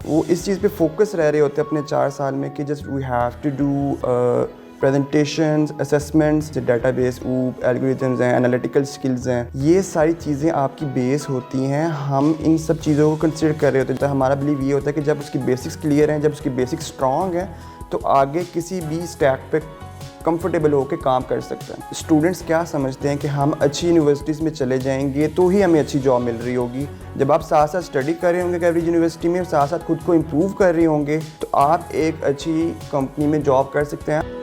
वो इस चीज़ पे फोकस रह रहे होते हैं अपने 4 साल में कि just we have to do presentations, assessments, जो डेटाबेस, एल्गोरिथम्स हैं, एनालिटिकल स्किल्स हैं, ये सारी चीज़ें आपकी बेस होती हैं। हम इन सब चीज़ों को कंसिडर कर रहे होते हैं। तो हमारा बिलीव ये होता है कि जब उसकी बेसिक्स क्लियर हैं, जब उसकी बेसिक्स स्ट्रॉन्ग हैं, तो आगे किसी भी स्टैक पे कंफर्टेबल होकर काम कर सकते हैं। स्टूडेंट्स क्या समझते हैं कि हम अच्छी यूनिवर्सिटीज़ में चले जाएंगे तो ही हमें अच्छी जॉब मिल रही होगी। जब आप साथ साथ स्टडी कर रहे होंगे कैम्ब्रिज यूनिवर्सिटी में, साथ साथ खुद को इम्प्रूव कर रहे होंगे, तो आप एक अच्छी कंपनी में जॉब कर सकते हैं।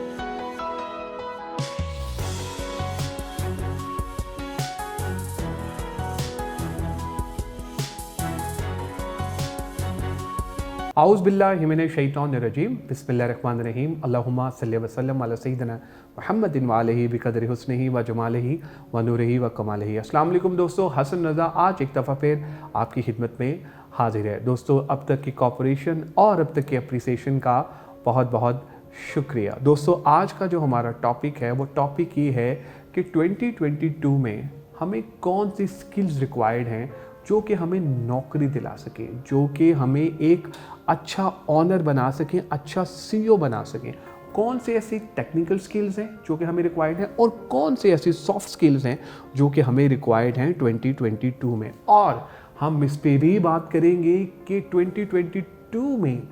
आउज़ बिल्लाहि मिनश शैतानिर्रजीम, बिस्मिल्लाहिर्रहमानिर्रहीम, अल्लाहुम्मा सल्लि व सल्लिम अला सय्यिदिना मुहम्मदिन व आलिहि बिक़द्रि हुस्निहि व जमालिहि व नूरिहि व कमालिहि। अस्सलाम वालेकुम दोस्तों, हसन रज़ा आज एक दफ़ा फिर आपकी खिदमत में हाजिर है। दोस्तों, अब तक की कोऑपरेशन और अब तक की अप्रिसिएशन का बहुत बहुत शुक्रिया। दोस्तों, आज का जो हमारा टॉपिक है वो टॉपिक ये है कि 2022 में हमें कौन सी स्किल्स रिक्वायर्ड हैं जो कि हमें नौकरी दिला सकें, जो कि हमें एक अच्छा ऑनर बना सकें, अच्छा सीईओ बना सकें। कौन से ऐसी टेक्निकल स्किल्स हैं जो कि हमें रिक्वायर्ड हैं और कौन से ऐसी सॉफ्ट स्किल्स हैं जो कि हमें रिक्वायर्ड हैं 2022 में। और हम इस पे भी बात करेंगे कि 2022 में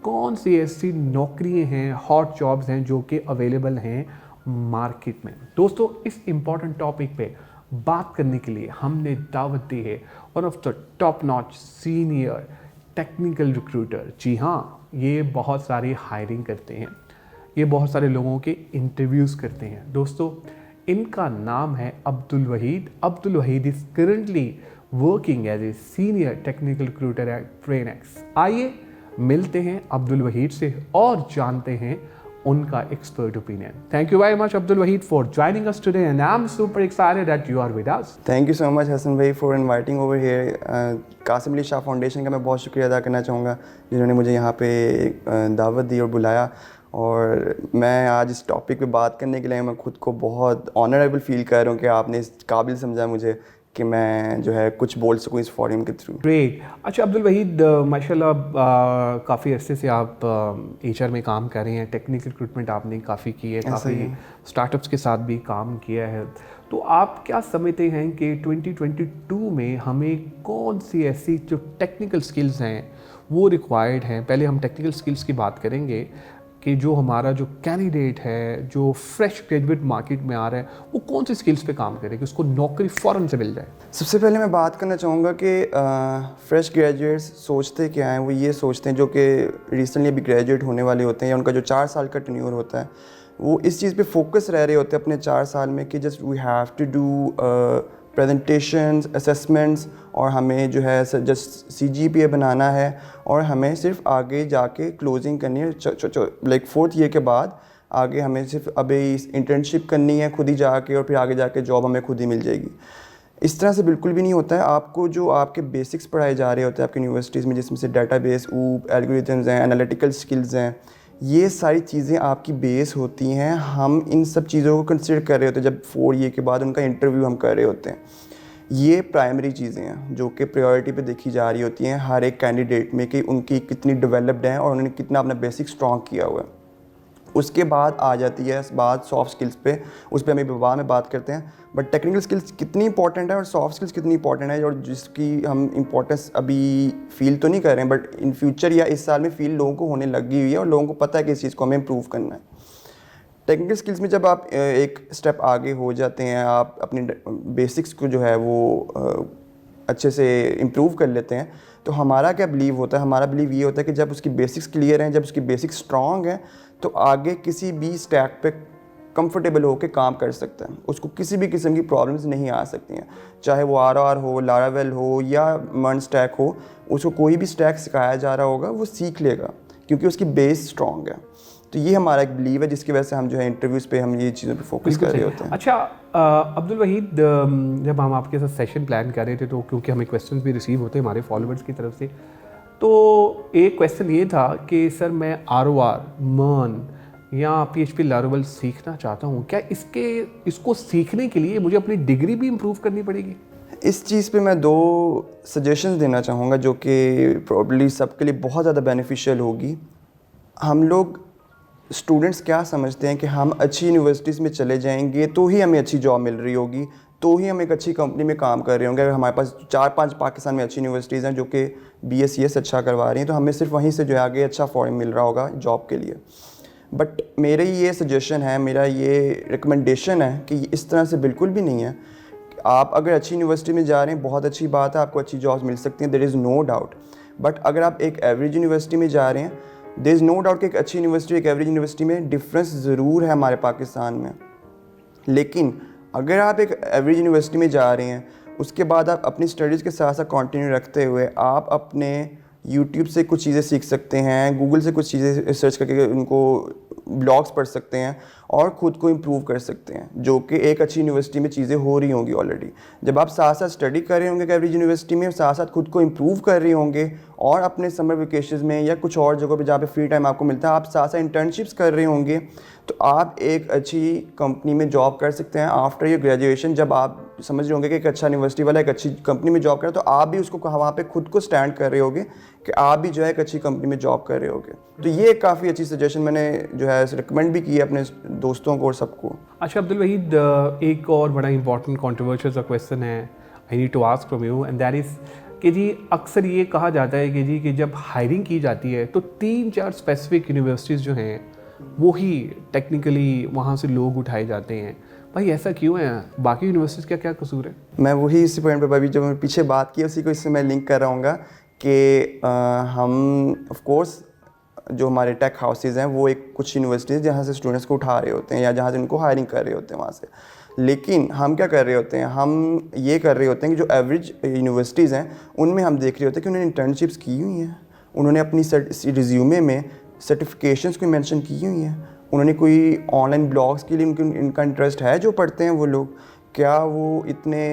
कौन सी ऐसी नौकरियां हैं, हॉट जॉब्स हैं जो कि अवेलेबल हैं मार्केट में। दोस्तों, इस इम्पॉर्टेंट टॉपिक पे बात करने के लिए हमने दावत दी है one of the top notch senior technical recruiter. जी हाँ, ये बहुत सारी हायरिंग करते हैं, ये बहुत सारे लोगों के इंटरव्यूज़ करते हैं। दोस्तों, इनका नाम है Abdul Wahid. Abdul Wahid is currently working as a senior technical recruiter at BrainX. आइए मिलते हैं अब्दुल वहीद से और जानते हैं उनका expert opinion. Thank you very much Abdul Wahid for joining us today and I am super excited that you are with us. Thank you so much Hasan bhai for inviting over here. Qasim Ali Shah Foundation का मैं बहुत शुक्रिया अदा करना चाहूँगा जिन्होंने मुझे यहाँ पे दावत दी और बुलाया। और मैं आज इस टॉपिक पे बात करने के लिए मैं खुद को बहुत ऑनरेबल फील कर रहा हूँ कि आपने इस काबिल समझा मुझे कि मैं जो है कुछ बोल सकूँ इस फोरम के थ्रू। ग्रेट। अच्छा अब्दुल वहीद, माशाल्लाह काफ़ी अरसे से आप एचआर में काम कर रहे हैं, टेक्निकल रिक्रूटमेंट आपने काफ़ी की है, काफ़ी स्टार्टअप्स के साथ भी काम किया है। तो आप क्या समझते हैं कि 2022 में हमें कौन सी ऐसी जो टेक्निकल स्किल्स हैं वो रिक्वायर्ड हैं? पहले हम टेक्निकल स्किल्स की बात करेंगे कि जो हमारा जो कैंडिडेट है, जो फ्रेश ग्रेजुएट मार्केट में आ रहा है, वो कौन सी स्किल्स पे काम करे कि उसको नौकरी फ़ौरन से मिल जाए। सबसे पहले मैं बात करना चाहूँगा कि फ्रेश ग्रेजुएट्स सोचते क्या हैं। वो ये सोचते हैं जो कि रिसेंटली अभी ग्रेजुएट होने वाले होते हैं या उनका जो 4 साल का टेन्योर होता है, वो इस चीज़ पे फोकस रह रहे होते हैं अपने 4 साल में कि just we have to do presentations, assessments, और हमें जो है जस्ट CGPA बनाना है और हमें सिर्फ आगे जाके क्लोजिंग करनी है। लाइक 4th ईयर के बाद आगे हमें सिर्फ अभी इंटर्नशिप करनी है खुद ही जाके, और फिर आगे जाके जॉब हमें खुद ही मिल जाएगी। इस तरह से बिल्कुल भी नहीं होता है। आपको जो आपके बेसिक्स पढ़ाए जा रहे होते हैं आपकी यूनिवर्सिटीज़ में, जिसमें से डेटाबेस, एल्गोरिथम्स हैं, एनालिटिकल स्किल्स हैं, ये सारी चीज़ें आपकी बेस होती हैं। हम इन सब चीज़ों को कंसिडर कर रहे होते हैं जब 4 ईयर के बाद उनका इंटरव्यू हम कर रहे होते हैं। ये प्राइमरी चीज़ें हैं जो कि प्रायोरिटी पे देखी जा रही होती हैं हर एक कैंडिडेट में कि उनकी कितनी डेवलप्ड हैं और उन्होंने कितना अपना बेसिक स्ट्रॉन्ग किया हुआ है। उसके बाद आ जाती है बात सॉफ्ट स्किल्स पे, उस पर हम अभी बाद में बात करते हैं। बट टेक्निकल स्किल्स कितनी इंपॉर्टेंट है और सॉफ्ट स्किल्स कितनी इंपॉर्टेंट है, और जिसकी हम इंपॉर्टेंस अभी फील तो नहीं कर रहे हैं, बट इन फ्यूचर या इस साल में फील लोगों को होने लगी हुई है और लोगों को पता है कि इस चीज़ को हमें इम्प्रूव करना है। टेक्निकल स्किल्स में जब आप एक स्टेप आगे हो जाते हैं, आप अपनी बेसिक्स को जो है वो अच्छे से इम्प्रूव कर लेते हैं, तो हमारा क्या बिलीव होता है, हमारा बिलीव ये होता है कि जब उसकी बेसिक्स क्लियर हैं, जब उसकी बेसिक्स स्ट्रॉन्ग हैं, तो आगे किसी भी स्टैक पे कंफर्टेबल होकर काम कर सकता है। उसको किसी भी किस्म की प्रॉब्लम्स नहीं आ सकती हैं, चाहे वो RR हो, लारावेल हो या मर्न स्टैक हो। उसको कोई भी स्टैक सिखाया जा रहा होगा वो सीख लेगा क्योंकि उसकी बेस स्ट्रॉन्ग है। तो ये हमारा एक बिलीव है जिसकी वजह से हम जो है इंटरव्यूज़ पे हम ये चीज़ों पे फोकस कर रहे होते हैं। अच्छा अब्दुल वहीद, जब हम आपके साथ सेशन प्लान कर रहे थे तो क्योंकि हमें क्वेश्चंस भी रिसीव होते हैं हमारे फॉलोअर्स की तरफ से, तो एक क्वेश्चन ये था कि सर मैं ROR, मर्न या PHP लारावेल सीखना चाहता हूँ, क्या इसको सीखने के लिए मुझे अपनी डिग्री भी इम्प्रूव करनी पड़ेगी? इस चीज़ पे मैं 2 सजेशंस देना चाहूँगा जो कि प्रॉब्ली सबके लिए बहुत ज़्यादा बेनिफिशियल होगी। हम लोग स्टूडेंट्स क्या समझते हैं कि हम अच्छी यूनिवर्सिटीज़ में चले जाएंगे तो ही हमें अच्छी जॉब मिल रही होगी, तो ही हम एक अच्छी कंपनी में काम कर रहे होंगे। अगर हमारे पास 4-5 पाकिस्तान में अच्छी यूनिवर्सिटीज़ हैं जो कि BScs अच्छा करवा रही हैं, तो हमें सिर्फ वहीं से जो है आगे अच्छा फॉर्म मिल रहा होगा जॉब के लिए। बट मेरे ये सजेशन है, मेरा ये रिकमेंडेशन है कि इस तरह से बिल्कुल भी नहीं है। आप अगर अच्छी यूनिवर्सिटी में जा रहे हैं, बहुत अच्छी बात है, आपको अच्छी जॉब्स मिल सकती हैं, there is no doubt. But अगर आप एक एवरेज यूनिवर्सिटी में जा रहे हैं, देयर इज़ नो डाउट कि एक अच्छी यूनिवर्सिटी एक एवरेज यूनिवर्सिटी में डिफरेंस ज़रूर है हमारे पाकिस्तान में। लेकिन अगर आप एक एवरेज यूनिवर्सिटी में जा रहे हैं, उसके बाद आप अपनी स्टडीज़ के साथ साथ कंटिन्यू रखते हुए आप अपने यूट्यूब से कुछ चीज़ें सीख सकते हैं, गूगल से कुछ चीज़ें सर्च करके उनको ब्लॉग्स पढ़ सकते हैं और ख़ुद को इम्प्रूव कर सकते हैं, जो कि एक अच्छी यूनिवर्सिटी में चीज़ें हो रही होंगी ऑलरेडी। जब आप साथ साथ स्टडी कर रहे होंगे एवरेज यूनिवर्सिटी में, साथ साथ खुद को इम्प्रूव कर रहे होंगे और अपने समर वेकेशन में या कुछ और जगहों पे जहाँ पे फ्री टाइम आपको मिलता है, आप साथ साथ इंटर्नशिप्स कर रहे होंगे, तो आप एक अच्छी कंपनी में जॉब कर सकते हैं आफ्टर योर ग्रेजुएशन। जब आप समझ रहे होंगे कि एक अच्छा यूनिवर्सिटी वाला एक अच्छी कंपनी में जॉब कर रहा है, तो आप भी उसको वहाँ पे खुद को स्टैंड कर रहे होगे कि आप भी जो है एक अच्छी कंपनी में जॉब कर रहे होगे। तो ये काफ़ी अच्छी सजेशन मैंने जो है रिकमेंड भी की है अपने दोस्तों को और सबको। अच्छा अब्दुल वहीद, एक और बड़ा इंपॉर्टेंट कंट्रोवर्शियल क्वेश्चन है I need to ask from you, and that is कि जी अक्सर ये कहा जाता है कि जी कि जब हायरिंग की जाती है तो 3-4 स्पेसिफिक यूनिवर्सिटीज़ जो हैं वो ही टेक्निकली वहाँ से लोग उठाए जाते हैं। भाई ऐसा क्यों है? बाकी यूनिवर्सिटीज़ का क्या कसूर है? मैं वही इसी पॉइंट पे अभी जो मैं पीछे बात की उसी को इससे मैं लिंक कर रहा हूँ कि हम ऑफ कोर्स जो हमारे टेक हाउसेज हैं वो एक कुछ यूनिवर्सिटीज़ जहाँ से स्टूडेंट्स को उठा रहे होते हैं या जहाँ से उनको हायरिंग कर रहे होते हैं वहाँ से। लेकिन हम क्या कर रहे होते हैं, हम ये कर रहे होते हैं कि जो एवरेज यूनिवर्सिटीज़ हैं उनमें हम देख रहे होते हैं कि उन्होंने इंटर्नशिप्स की हुई हैं, उन्होंने अपनी रिज्यूमे में सर्टिफिकेशंस को मेंशन की हुई हैं, उन्होंने कोई ऑनलाइन ब्लॉग्स के लिए इनका इंटरेस्ट है जो पढ़ते हैं वो लोग, क्या वो इतने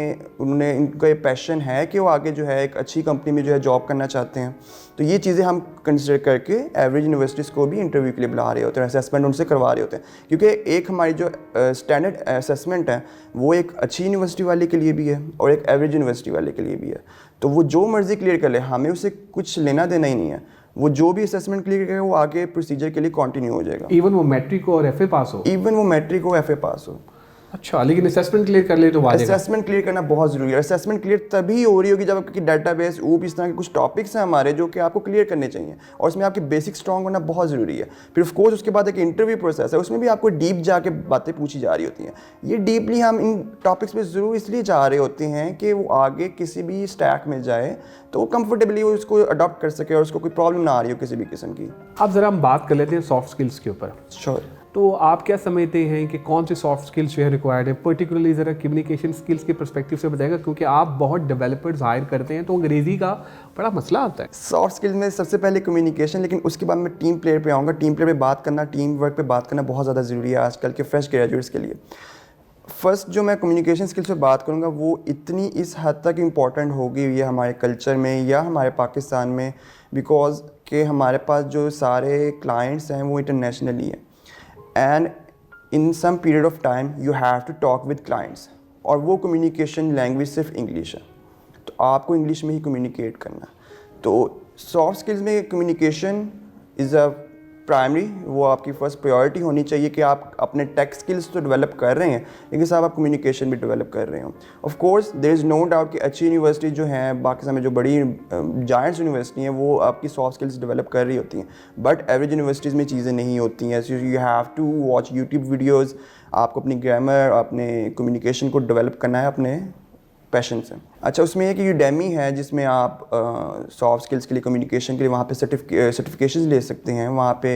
उन्होंने इनका ये पैशन है कि वो आगे जो है एक अच्छी कंपनी में जो है जॉब करना चाहते हैं। तो ये चीज़ें हम कंसिडर करके एवरेज यूनिवर्सिटीज़ को भी इंटरव्यू के लिए बुला रहे होते हैं, असेसमेंट उनसे करवा रहे होते हैं, क्योंकि एक हमारी जो स्टैंडर्ड असेसमेंट है वो एक अच्छी यूनिवर्सिटी वाले के लिए भी है और एक एवरेज यूनिवर्सिटी वाले के लिए भी है। तो वो जो मर्ज़ी क्लियर कर ले, हमें उससे कुछ लेना देना ही नहीं है। वो जो भी असेसमेंट क्लियर करेगा वो आगे प्रोसीजर के लिए कंटिन्यू हो जाएगा, इवन वो मैट्रिक और FA पास हो। इवन वो मैट्रिक हो FA पास हो। अच्छा, लेकिन असेसमेंट क्लियर कर ले तो वाजेगा। असेसमेंट क्लियर करना बहुत ज़रूरी है। असेसमेंट क्लियर तभी हो रही होगी जब आपकी डाटाबेस ऊप इस तरह के कुछ टॉपिक्स हैं हमारे जो कि आपको क्लियर करने चाहिए और उसमें आपकी बेसिक स्ट्रॉन्ग होना बहुत ज़रूरी है। फिर ऑफ कोर्स उसके बाद एक इंटरव्यू प्रोसेस है, उसमें भी आपको डीप जाके बातें पूछी जा रही होती हैं। ये डीपली हम इन टॉपिक्स पे ज़रूर इसलिए जा रहे होते हैं कि वो आगे किसी भी स्टैक में जाए तो कंफर्टेबली वो उसको अडॉप्ट कर सके और उसको कोई प्रॉब्लम ना आ रही हो किसी भी किस्म की। अब ज़रा हम बात कर लेते हैं सॉफ्ट स्किल्स के ऊपर। श्योर। तो आप क्या समझते हैं कि कौन से सॉफ्ट स्किल्स जो है रिक्वायर्ड है, पर्टिकुलरली ज़रा कम्युनिकेशन स्किल्स के पर्सपेक्टिव से बताएगा, क्योंकि आप बहुत डेवलपर्स हायर करते हैं तो अंग्रेज़ी का बड़ा मसला आता है। सॉफ्ट स्किल्स में सबसे पहले कम्युनिकेशन, लेकिन उसके बाद मैं टीम प्लेयर पे आऊँगा। टीम प्लेयर पे बात करना, टीम वर्क पे बात करना बहुत ज़्यादा ज़रूरी है आजकल के फ्रेश ग्रेजुएट्स के लिए। फर्स्ट जो मैं कम्युनिकेशन स्किल्स पे बात करूँगा वो इतनी इस हद तक इम्पॉर्टेंट होगी ये हमारे कल्चर में या हमारे पाकिस्तान में, बिकॉज के हमारे पास जो सारे क्लाइंट्स हैं वो इंटरनेशनली हैं and in some period of time you have to talk with clients और वो कम्युनिकेशन लैंग्वेज सिर्फ इंग्लिश है, तो आपको इंग्लिश में ही कम्युनिकेट करना। तो सॉफ्ट स्किल्स में कम्युनिकेशन इज़ अ प्राइमरी, वो आपकी फ़र्स्ट प्रायोरिटी होनी चाहिए कि आप अपने टेक स्किल्स तो डेवलप कर रहे हैं लेकिन साहब आप कम्युनिकेशन भी डेवलप कर रहे हो। Of course there is no doubt कि अच्छी यूनिवर्सिटी जो हैं पाकिस्तान में जो बड़ी जायंट्स यूनिवर्सिटी हैं वो आपकी सॉफ्ट स्किल्स डेवलप कर रही होती हैं, बट एवरेज यूनिवर्सिटीज़ में चीज़ें नहीं होती हैं। So you have to watch YouTube videos, आपको अपनी ग्रामर अपने कम्युनिकेशन को डेवलप करना है अपने पैशन से। अच्छा, उसमें एक यूडेमी है जिसमें आप सॉफ्ट स्किल्स के लिए, कम्युनिकेशन के लिए वहाँ पे सर्टिफिकेशंस ले सकते हैं। वहाँ पे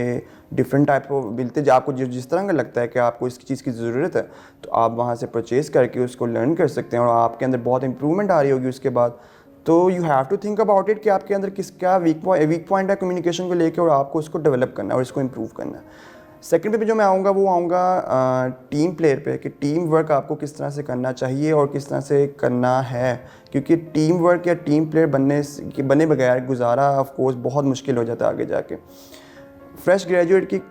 डिफरेंट टाइप को मिलते हैं, आपको जिस तरह का लगता है कि आपको इस चीज़ की ज़रूरत है तो आप वहाँ से परचेज़ करके उसको लर्न कर सकते हैं और आपके अंदर बहुत इंप्रूवमेंट आ रही होगी उसके बाद। तो you have to think about it कि आपके अंदर क्या वीक पॉइंट है कम्युनिकेशन को लेकर और आपको उसको डेवलप करना है और इसको इम्प्रूव करना है। सेकंड पे जो मैं आऊँगा वो आऊँगा टीम प्लेयर पे कि टीम वर्क आपको किस तरह से करना चाहिए और किस तरह से करना है, क्योंकि टीम वर्क या टीम प्लेयर बने बगैर गुजारा ऑफ कोर्स बहुत मुश्किल हो जाता है आगे जाके। फ्रेश ग्रेजुएट की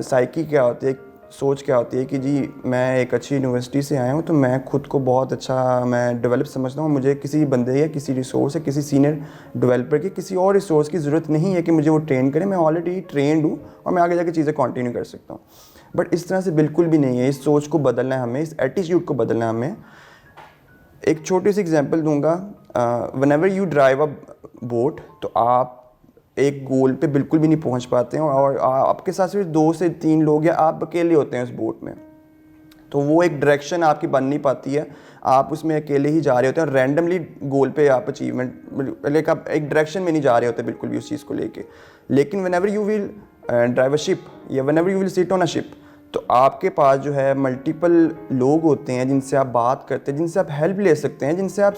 साइकी क्या होती है, सोच क्या होती है कि जी मैं एक अच्छी यूनिवर्सिटी से आया हूँ तो मैं खुद को बहुत अच्छा मैं डेवलप समझता हूँ, मुझे किसी बंदे या किसी रिसोर्स या किसी सीनियर डेवलपर की किसी और रिसोर्स की ज़रूरत नहीं है कि मुझे वो ट्रेन करे, मैं ऑलरेडी ट्रेंड हूँ और मैं आगे जाके चीज़ें कंटिन्यू कर सकता हूँ। बट इस तरह से बिल्कुल भी नहीं है, इस सोच को बदलना है हमें, इस एटीट्यूड को बदलना है हमें। एक छोटी सी एग्जांपल दूंगा, whenever you drive a boat तो आप एक गोल पे बिल्कुल भी नहीं पहुंच पाते हैं और आपके साथ सिर्फ 2 से 3 लोग या आप अकेले होते हैं उस बोट में, तो वो एक डायरेक्शन आपकी बन नहीं पाती है, आप उसमें अकेले ही जा रहे होते हैं और रैंडमली गोल पे आप अचीवमेंट लाइक आप एक डायरेक्शन में नहीं जा रहे होते बिल्कुल भी उस चीज़ को लेके। लेकिन whenever you will drive a ship या whenever you will sit on a ship, तो आपके पास जो है मल्टीपल लोग होते हैं जिनसे आप बात करते हैं, जिनसे आप हेल्प ले सकते हैं, जिनसे आप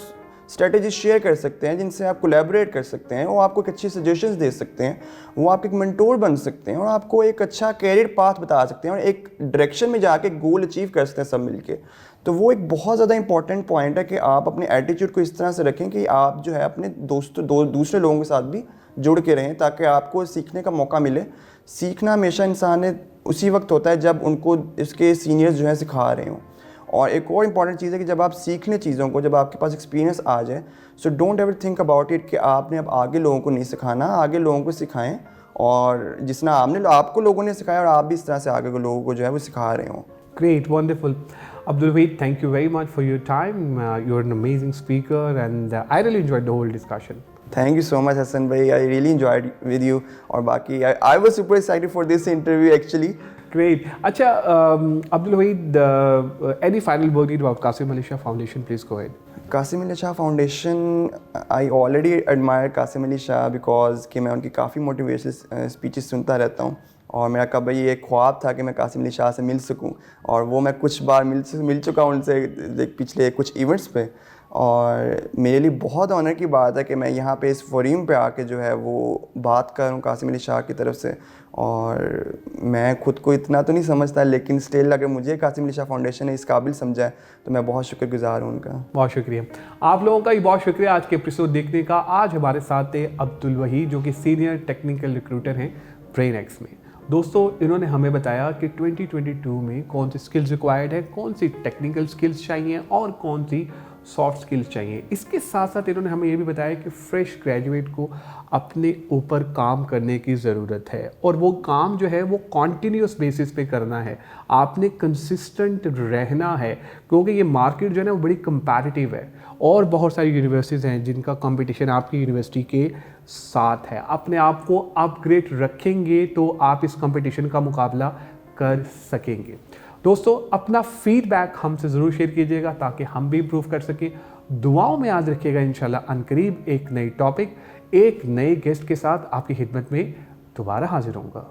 स्ट्रेटेजी शेयर कर सकते हैं, जिनसे आप कोलैबोरेट कर सकते हैं, वो आपको एक अच्छी सजेशंस दे सकते हैं, वो आपके एक मेंटोर बन सकते हैं और आपको एक अच्छा कैरियर पाथ बता सकते हैं और एक डायरेक्शन में जाके गोल अचीव कर सकते हैं सब मिलके। तो वो एक बहुत ज़्यादा इंपॉर्टेंट पॉइंट है कि आप अपने एटीट्यूड को इस तरह से रखें कि आप जो है अपने दूसरे लोगों के साथ भी जुड़ के रहें ताकि आपको सीखने का मौका मिले। सीखना हमेशा इंसान ने उसी वक्त होता है जब उनको इसके सीनियर्स जो है सिखा रहे हों। और एक और इम्पॉर्टेंट चीज़ है कि जब आप सीख लें चीज़ों को, जब आपके पास एक्सपीरियंस आ जाए, so don't ever think about it कि आपने अब आगे लोगों को नहीं सिखाना, आगे लोगों को सिखाएं और जिस तरह आपको लोगों ने सिखाया और आप भी इस तरह से आगे को लोगों को जो है वो सिखा रहे हों। Great, wonderful. Abdul Wahid, thank you very much for your time. You're an amazing speaker and I really enjoyed the whole discussion. Thank you so much, Hassan bhai. I really enjoyed with you. और बाकी I was super excited for this interview actually. Great. Acha, Abdul Wahid, any final word about Qasim Ali Shah Foundation? Please go ahead. Qasim Ali Shah foundation, I already admire Qasim Ali Shah because कि मैं उनकी काफ़ी motivational speeches सुनता रहता हूँ और मेरा कभी ये ख्वाब था कि मैं कासिम अली शाह से मिल सकूँ और वो मैं कुछ बार मिल चुका हूँ उनसे पिछले कुछ इवेंट्स पे। और मेरे लिए बहुत ऑनर की बात है कि मैं यहाँ पे इस फोरम पे आके जो है वो बात कर रहा हूँ कासिम अली शाह की तरफ से। और मैं खुद को इतना तो नहीं समझता लेकिन स्टिल अगर मुझे कासिम अली शाह फाउंडेशन ने इस काबिल समझा है तो मैं बहुत शुक्रगुजार हूँ उनका। बहुत शुक्रिया आप लोगों का, भी बहुत शुक्रिया आज के एपिसोड देखने का। आज हमारे साथ थे अब्दुल वहीद जो कि सीनियर टेक्निकल रिक्रूटर हैं ब्रेनएक्स में। दोस्तों, इन्होंने हमें बताया कि 2022 में कौन सी स्किल्स रिक्वायर्ड है, कौन सी टेक्निकल स्किल्स चाहिए और कौन सी सॉफ्ट स्किल्स चाहिए। इसके साथ साथ इन्होंने हमें ये भी बताया कि फ्रेश ग्रेजुएट को अपने ऊपर काम करने की ज़रूरत है और वो काम जो है वो कॉन्टीन्यूस बेसिस पे करना है। आपने कंसिस्टेंट रहना है क्योंकि ये मार्केट जो है ना वो बड़ी कंपैटिटिव है और बहुत सारी यूनिवर्सिटीज़ हैं जिनका कंपटीशन आपकी यूनिवर्सिटी के साथ है। अपने आप को अपग्रेड रखेंगे तो आप इस कंपटीशन का मुकाबला कर सकेंगे। दोस्तों, अपना फीडबैक हमसे ज़रूर शेयर कीजिएगा ताकि हम भी इम्प्रूव कर सकें। दुआओं में याद रखिएगा। इंशाल्लाह अनकरीब एक नई टॉपिक, एक नए गेस्ट के साथ आपकी खिदमत में दोबारा हाजिर होऊंगा।